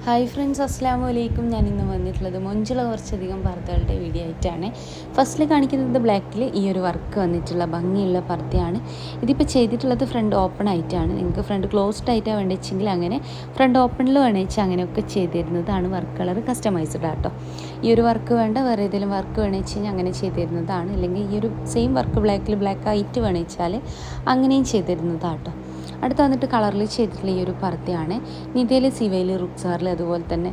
Hi friends, അസ്സലാമു അലൈക്കും. ഞാൻ ഇന്ന് വന്നിട്ടുള്ളത് മൊഞ്ചുള്ള കുറച്ചധികം പർദ്ദകളുടെ വീഡിയോ ആയിട്ടാണ്. ഫസ്റ്റിൽ കാണിക്കുന്നത് ബ്ലാക്കിൽ ഈ ഒരു വർക്ക് വന്നിട്ടുള്ള ഭംഗിയുള്ള പർദ്ദയാണ്. ഇതിപ്പോൾ ചെയ്തിട്ടുള്ളത് ഫ്രണ്ട് ഓപ്പൺ ആയിട്ടാണ്. നിങ്ങൾക്ക് ഫ്രണ്ട് ക്ലോസ്ഡ് ആയിട്ടാണ് വേണ്ടിച്ചെങ്കിൽ അങ്ങനെ, ഫ്രണ്ട് ഓപ്പണിൽ വേണമെങ്കിൽ അങ്ങനെയൊക്കെ ചെയ്ത് തരുന്നതാണ്. വർക്ക് കളർ കസ്റ്റമൈസ്ഡ് ആട്ടോ. ഈ ഒരു വർക്ക് വേണ്ട വേറെ ഏതെങ്കിലും വർക്ക് വേണമെന്ന് വെച്ചാൽ അങ്ങനെ ചെയ്ത് തരുന്നതാണ്. അല്ലെങ്കിൽ ഈ ഒരു സെയിം വർക്ക് ബ്ലാക്ക് ആയിട്ട് വേണമെന്ന് വെച്ചാൽ അങ്ങനെയും ചെയ്ത് തരുന്നതാട്ടോ. അടുത്ത് വന്നിട്ട് കളറിൽ ചെയ്തിട്ടുള്ള ഈ ഒരു പർദ്ദയാണ്. നിതയിൽ, സിവയിൽ, റുക്സാറിൽ, അതുപോലെ തന്നെ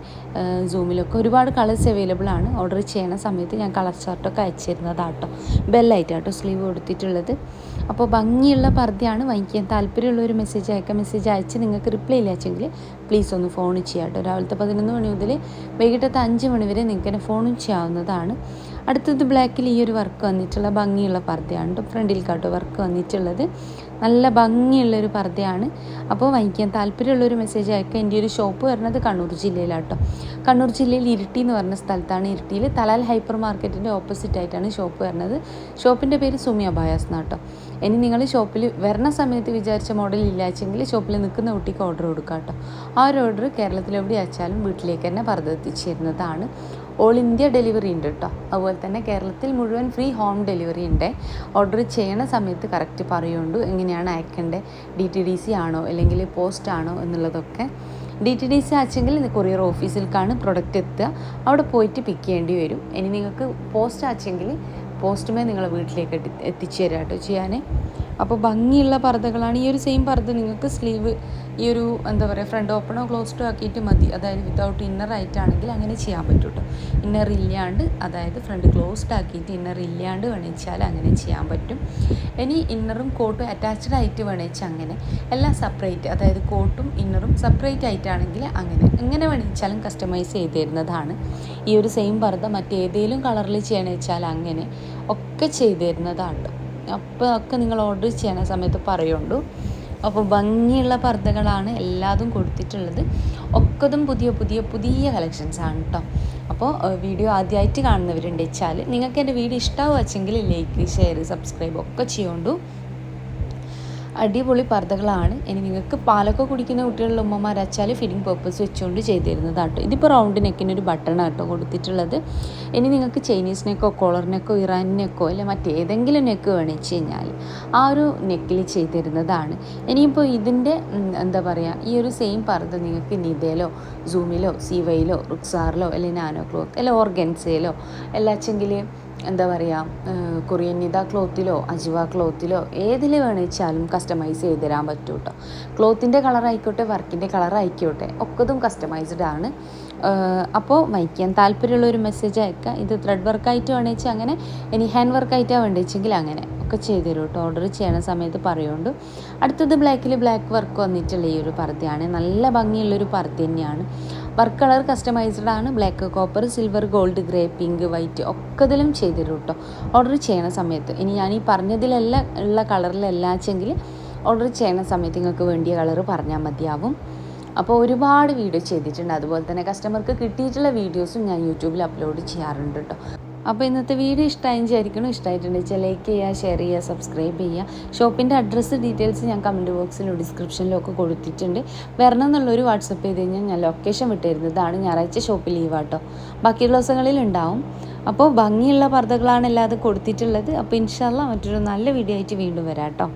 സൂമിലൊക്കെ ഒരുപാട് കളേഴ്സ് അവൈലബിൾ ആണ്. ഓർഡർ ചെയ്യണ സമയത്ത് ഞാൻ കളർ ചാർട്ടൊക്കെ അയച്ചു തരുന്നതാട്ടോ. ബെല്ലായിട്ടാട്ടോ സ്ലീവ് കൊടുത്തിട്ടുള്ളത്. അപ്പോൾ ഭംഗിയുള്ള പർദ്ദയാണ്. വാങ്ങിക്കാൻ താല്പര്യമുള്ള ഒരു മെസ്സേജ് അയക്കാം. മെസ്സേജ് അയച്ച് നിങ്ങൾക്ക് റിപ്ലൈ ഇല്ലാച്ചെങ്കിൽ പ്ലീസ് ഒന്ന് ഫോൺ ചെയ്യാം കേട്ടോ. രാവിലത്തെ 11 മണി മുതൽ വൈകിട്ടത്തെ 5 മണി വരെ നിങ്ങൾക്ക് എന്നെ ഫോണും ചെയ്യാവുന്നതാണ്. അടുത്തത് ബ്ലാക്കിൽ ഈ ഒരു വർക്ക് വന്നിട്ടുള്ള ഭംഗിയുള്ള പർദ്ദയാണ് കേട്ടോ. ഫ്രണ്ടിൽ കാട്ടോ വർക്ക് വന്നിട്ടുള്ളത്. നല്ല ഭംഗിയുള്ളൊരു പർദ്ദയാണ്. അപ്പോൾ വാങ്ങിക്കാൻ താല്പര്യമുള്ളൊരു മെസ്സേജ് അയക്കുക. എൻ്റെ ഒരു ഷോപ്പ് വരുന്നത് കണ്ണൂർ ജില്ലയിലാട്ടോ. കണ്ണൂർ ജില്ലയിൽ ഇരിട്ടി എന്ന് പറഞ്ഞ സ്ഥലത്താണ്. ഇരിട്ടിയിൽ തലാൽ ഹൈപ്പർ മാർക്കറ്റിൻ്റെ ഓപ്പോസിറ്റ് ആയിട്ടാണ് ഷോപ്പ് വരുന്നത്. ഷോപ്പിൻ്റെ പേര് സുമി അബായാസ് എന്നാട്ടോ. ഇനി നിങ്ങൾ ഷോപ്പിൽ വരണ സമയത്ത് വിചാരിച്ച മോഡൽ ഇല്ലാച്ചെങ്കിൽ ഷോപ്പിൽ നിൽക്കുന്ന കുട്ടിക്ക് ഓർഡർ കൊടുക്കാം കേട്ടോ. ആ ഒരു ഓർഡർ കേരളത്തിൽ എവിടെ അയച്ചാലും വീട്ടിലേക്ക് തന്നെ പർദ്ദ എത്തിച്ചു തരുന്നതാണ്. ഓൾ ഇന്ത്യ ഡെലിവറി ഉണ്ട് കേട്ടോ. അതുപോലെ തന്നെ കേരളത്തിൽ മുഴുവൻ ഫ്രീ ഹോം ഡെലിവറി ഉണ്ട്. ഓർഡർ ചെയ്യണ സമയത്ത് കറക്റ്റ് പറയുന്നുണ്ട് എങ്ങനെയാണ് അയക്കേണ്ടത്. DTDC ആണോ അല്ലെങ്കിൽ പോസ്റ്റ് ആണോ എന്നുള്ളതൊക്കെ. DTDC അയച്ചെങ്കിൽ കൊറിയർ ഓഫീസിലേക്കാണ് പ്രൊഡക്റ്റ് എത്തുക. അവിടെ പോയിട്ട് പിക്ക് ചെയ്യേണ്ടി വരും. ഇനി നിങ്ങൾക്ക് പോസ്റ്റ് അയച്ചെങ്കിൽ പോസ്റ്റുമേ നിങ്ങളെ വീട്ടിലേക്ക് എത്തിച്ചു തരാം കേട്ടോ ചെയ്യാൻ. അപ്പോൾ ഭംഗിയുള്ള പർദ്ദകളാണ്. ഈ ഒരു സെയിം പർദ്ദ നിങ്ങൾക്ക് സ്ലീവ് ഈ ഒരു എന്താ പറയുക ഫ്രണ്ട് ഓപ്പണോ ക്ലോസ്ഡോ ആക്കിയിട്ട് മതി. അതായത് വിത്തൗട്ട് ഇന്നർ ആയിട്ടാണെങ്കിൽ അങ്ങനെ ചെയ്യാൻ പറ്റും കേട്ടോ. ഇന്നർ ഇല്ലാണ്ട്, അതായത് ഫ്രണ്ട് ക്ലോസ്ഡ് ആക്കിയിട്ട് ഇന്നർ ഇല്ലാണ്ട് വേണിച്ചാൽ അങ്ങനെ ചെയ്യാൻ പറ്റും. ഇനി ഇന്നറും കോട്ടും അറ്റാച്ച്ഡ് ആയിട്ട് വേണിച്ചാൽ അങ്ങനെ, എല്ലാം സെപ്പറേറ്റ്, അതായത് കോട്ടും ഇന്നറും സെപ്പറേറ്റ് ആയിട്ടാണെങ്കിൽ എങ്ങനെ വേണിച്ചാലും കസ്റ്റമൈസ് ചെയ്ത് തരുന്നതാണ്. ഈ ഒരു സെയിം പർദ്ദ മറ്റേതെങ്കിലും കളറിൽ ചെയ്യണമെന്ന് വെച്ചാൽ അങ്ങനെ ഒക്കെ ചെയ്ത് തരുന്നതാണ്. അപ്പോൾ ഒക്കെ നിങ്ങൾ ഓർഡർ ചെയ്യണ സമയത്ത് പറയുള്ളൂ. അപ്പോൾ ഭംഗിയുള്ള പർദ്ദകളാണ് എല്ലാതും കൊടുത്തിട്ടുള്ളത്. ഒക്കതും പുതിയ കളക്ഷൻസ് ആണ് കേട്ടോ. അപ്പോൾ വീഡിയോ ആദ്യമായിട്ട് കാണുന്നവരുണ്ട് വെച്ചാൽ നിങ്ങൾക്ക് എൻ്റെ വീഡിയോ ഇഷ്ടമാവുക വെച്ചെങ്കിൽ ലൈക്ക്, ഷെയർ, സബ്സ്ക്രൈബ് ഒക്കെ ചെയ്യുകൊണ്ടു. അടിപൊളി പർദ്ദകളാണ്. ഇനി നിങ്ങൾക്ക് പാലൊക്കെ കുടിക്കുന്ന കുട്ടികളുടെ ഉമ്മമാരച്ചാൽ ഫിറ്റിംഗ് പർപ്പസ് വെച്ചുകൊണ്ട് ചെയ്ത് തരുന്നതാട്ടോ. ഇതിപ്പോൾ റൗണ്ട് നെക്കിനൊരു ബട്ടൺ ആട്ടോ കൊടുത്തിട്ടുള്ളത്. ഇനി നിങ്ങൾക്ക് ചൈനീസ് നെക്കോ കോളർ നെക്കോ ഇറാൻ നെക്കോ അല്ലെ മറ്റേതെങ്കിലും നെക്ക് വേണമെന്ന് വെച്ച് കഴിഞ്ഞാൽ ആ ഒരു നെക്കിൽ ചെയ്ത് തരുന്നതാണ്. ഇനിയിപ്പോൾ ഇതിൻ്റെ എന്താ പറയുക, ഈ ഒരു സെയിം പർദ്ദ നിങ്ങൾക്ക് നിതയിലോ, സൂമിലോ, സിവയിലോ, റുക്സാറിലോ അല്ലെങ്കിൽ നാനോ ക്ലോത്ത് അല്ല ഓർഗൻസയിലോ എല്ലാച്ചെങ്കിൽ എന്താ പറയുക കൊറിയൻ നിത ക്ലോത്തിലോ അജിവ ക്ലോത്തിലോ ഏതിൽ വേണിച്ചാലും കസ്റ്റമൈസ് ചെയ്ത് തരാൻ പറ്റും കേട്ടോ. ക്ലോത്തിൻ്റെ കളറായിക്കോട്ടെ, വർക്കിൻ്റെ കളറായിക്കോട്ടെ, ഒക്കതും കസ്റ്റമൈസ്ഡ് ആണ്. അപ്പോൾ വായിക്കാൻ താല്പര്യമുള്ള ഒരു മെസ്സേജ് അയക്കുക. ഇത് ത്രെഡ് വർക്കായിട്ട് വേണിച്ചാൽ അങ്ങനെ, ഇനി ഹാൻഡ് വർക്കായിട്ടാണ് വേണ്ടിച്ചെങ്കിൽ അങ്ങനെ ഒക്കെ ചെയ്ത് തരും കേട്ടോ. ഓർഡർ ചെയ്യണ സമയത്ത് പറയുന്നുണ്ട്. അടുത്തത് ബ്ലാക്കിൽ ബ്ലാക്ക് വർക്ക് വന്നിട്ടുള്ള ഈ ഒരു പർദ്ദയാണ്. നല്ല ഭംഗിയുള്ളൊരു പർദ്ദ തന്നെയാണ്. വർക്ക് കളർ കസ്റ്റമൈസ്ഡ് ആണ്. Black, copper, silver, gold, grey, pink, white ഒക്കെ ഇതിലും ചെയ്ത് തരും കേട്ടോ ഓർഡർ ചെയ്യണ സമയത്ത്. ഇനി ഞാൻ ഈ പറഞ്ഞതിലെല്ലാം ഉള്ള കളറിലെല്ലാച്ചെങ്കിൽ ഓർഡർ ചെയ്യണ സമയത്ത് നിങ്ങൾക്ക് വേണ്ടിയ കളർ പറഞ്ഞാൽ മതിയാവും. അപ്പോൾ ഒരുപാട് വീഡിയോ ചെയ്തിട്ടുണ്ട്. അതുപോലെ തന്നെ കസ്റ്റമർക്ക് കിട്ടിയിട്ടുള്ള വീഡിയോസും ഞാൻ യൂട്യൂബിൽ അപ്ലോഡ് ചെയ്യാറുണ്ട് കേട്ടോ. അപ്പോൾ ഇന്നത്തെ വീഡിയോ ഇഷ്ടമായിരിക്കണം. ഇഷ്ടമായിട്ടുണ്ടെന്ന് വെച്ചാൽ ലൈക്ക് ചെയ്യുക, ഷെയർ ചെയ്യുക, സബ്സ്ക്രൈബ് ചെയ്യുക. ഷോപ്പിൻ്റെ അഡ്രസ്സ് ഡീറ്റെയിൽസ് ഞാൻ കമൻറ്റ് ബോക്സിലും ഡിസ്ക്രിപ്ഷനിലും ഒക്കെ കൊടുത്തിട്ടുണ്ട്. വരണം എന്നുള്ളൊരു വാട്സപ്പ് ചെയ്ത് കഴിഞ്ഞാൽ ഞാൻ ലൊക്കേഷൻ വിട്ടുതരുന്നതാണ്. ഞായറാഴ്ച ഷോപ്പ് ലീവാട്ടോ, ബാക്കിയുള്ള ദിവസങ്ങളിൽ ഉണ്ടാവും. അപ്പോൾ ഭംഗിയുള്ള പർദ്ദകളാണ് എല്ലാതും കൊടുത്തിട്ടുള്ളത്. അപ്പോൾ ഇൻഷാ അല്ലാഹ് മറ്റൊരു നല്ല വീഡിയോ ആയിട്ട് വീണ്ടും വരാം കേട്ടോ.